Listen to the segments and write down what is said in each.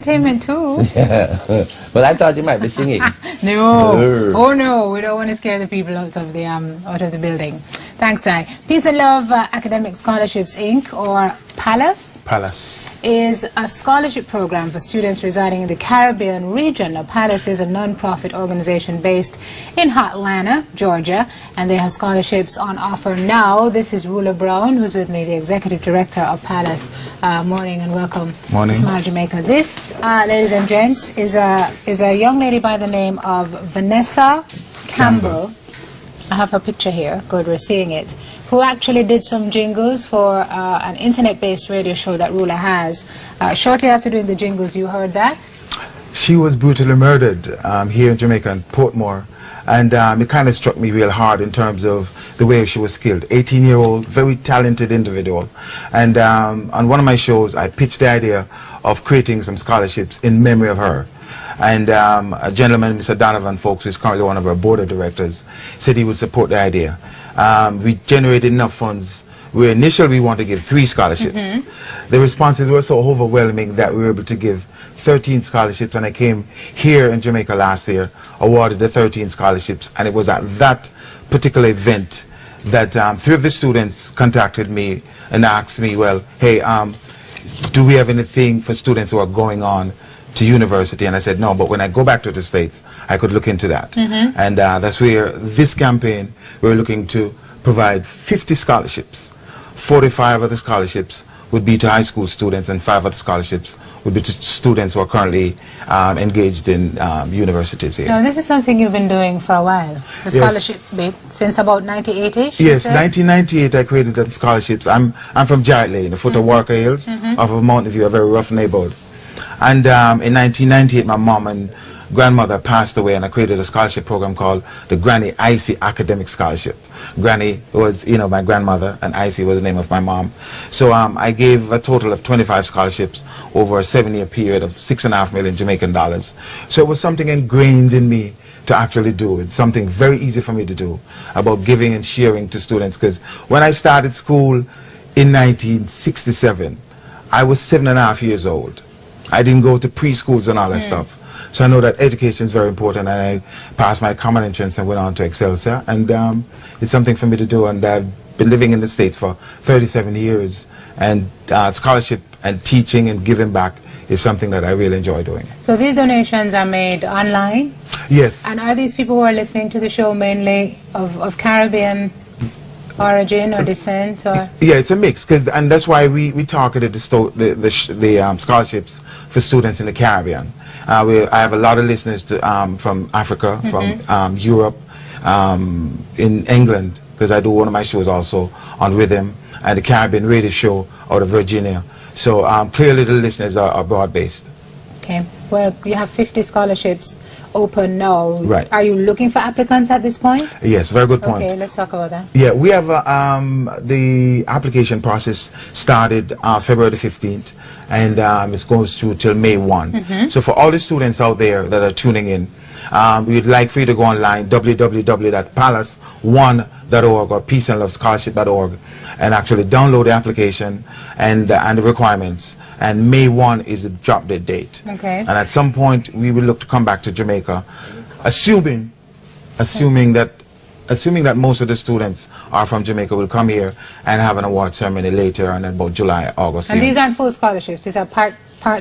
Entertainment too. Yeah. Well, I thought you might be singing. No. Oh no, we don't want to scare the people out of the building. Thanks, Di. Peace and Love Academic Scholarships Inc. or PALAS. PALAS is a scholarship program for students residing in the Caribbean region. Now, PALAS is a non-profit organization based in Atlanta, Georgia, and they have scholarships on offer now. This is RULA BROWN, who's with me, the Executive Director of PALAS. Morning and welcome Morning. to Smile Jamaica. This, ladies and gents, is a young lady by the name of Vanessa Campbell. I have her picture here, good, we're seeing it, who actually did some jingles for an internet-based radio show that RULA has. Shortly after doing the jingles, you heard that? She was brutally murdered here in Jamaica, in Portmore, and it kind of struck me real hard in terms of the way she was killed. 18-year-old, very talented individual. And on one of my shows, I pitched the idea of creating some scholarships in memory of her. And a gentleman, Mr. Donovan Folks, who is currently one of our board of directors, said he would support the idea. We generated enough funds. Initially we wanted to give 3 scholarships. The responses were so overwhelming that we were able to give 13 scholarships, and I came here in Jamaica last year, awarded the 13 scholarships, and it was at that particular event that 3 of the students contacted me and asked me, well, hey, do we have anything for students who are going on to university? And I said no, but when I go back to the States I could look into that. And that's where this campaign, we're looking to provide 50 scholarships. 45 of the scholarships would be to high school students, and 5 of the scholarships would be to students who are currently engaged in universities here. So this is something you've been doing for a while, the scholarship bit, since about 98-ish? Yes, 1998 I created the scholarships. I'm from Jarrett Lane, the foot of Walker Hills, off of Mountain View, a very rough neighborhood. And in 1998, my mom and grandmother passed away, and I created a scholarship program called the Granny Icy Academic Scholarship. Granny was, you know, my grandmother, and Icy was the name of my mom. So I gave a total of 25 scholarships over a 7-year period of $6.5 million Jamaican dollars. So it was something ingrained in me to actually do. It's something very easy for me to do, about giving and sharing to students, because when I started school in 1967, I was 7.5 years old. I didn't go to preschools and all that stuff. So I know that education is very important, and I passed my common entrance and went on to Excelsior, and it's something for me to do, and I've been living in the States for 37 years, and scholarship and teaching and giving back is something that I really enjoy doing. So these donations are made online? Yes. And are these people who are listening to the show mainly of Caribbean origin or descent, or? Yeah, it's a mix, and that's why we targeted the scholarships for students in the Caribbean. I have a lot of listeners from Africa, from Europe, in England, because I do one of my shows also on rhythm, and the Caribbean radio show out of Virginia. So clearly the listeners are broad-based. Okay. Well, you have 50 scholarships open now. Right. Are you looking for applicants at this point? Yes, very good point. Okay, let's talk about that. Yeah, we have the application process started February the 15th, and it goes through till May 1. So for all the students out there that are tuning in, we'd like for you to go online, www.PALAS1org or peaceandlovescholarship.org, and actually download the application and the requirements. And May 1 is the drop dead date. Okay. And at some point we will look to come back to Jamaica, assuming that most of the students are from Jamaica, will come here and have an award ceremony later on about July, August. And these aren't full scholarships, these are part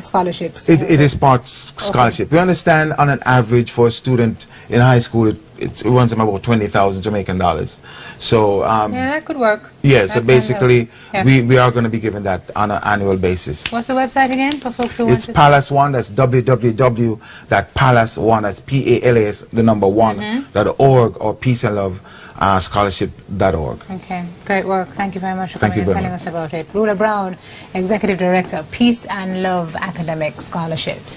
scholarships. It is part scholarship. Okay. We understand on an average for a student in high school it runs them about 20,000 Jamaican dollars. So yeah, that could work. Yeah, so basically we are going to be given that on an annual basis. What's the website again for folks who want to? It's PALAS1, that's www.PALAS1, that's PALAS, the number 1.org, or Peace and Love Scholarship.org. Okay, great work. Thank you very much for coming and telling us about it. RULA BROWN, Executive Director, Peace and Love Academic Scholarships.